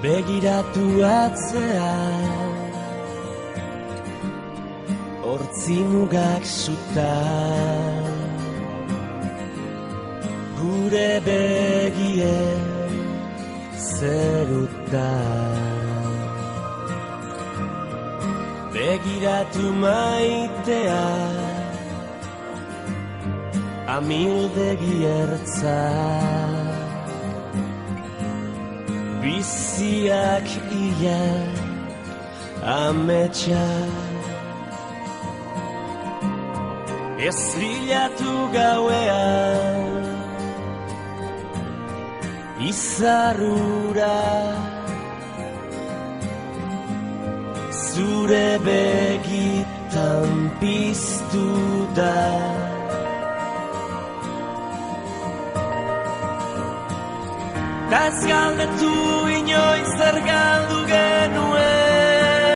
Begiratu atzea, hortzi mugak zutan, gure begien zerutan. Begiratu maitea, amildegi ertza, biziak ia ametsa. Ez bilatu gauean izarrura, zure begitan piztu da. Ez galdetu inoiz zer galdu genuen,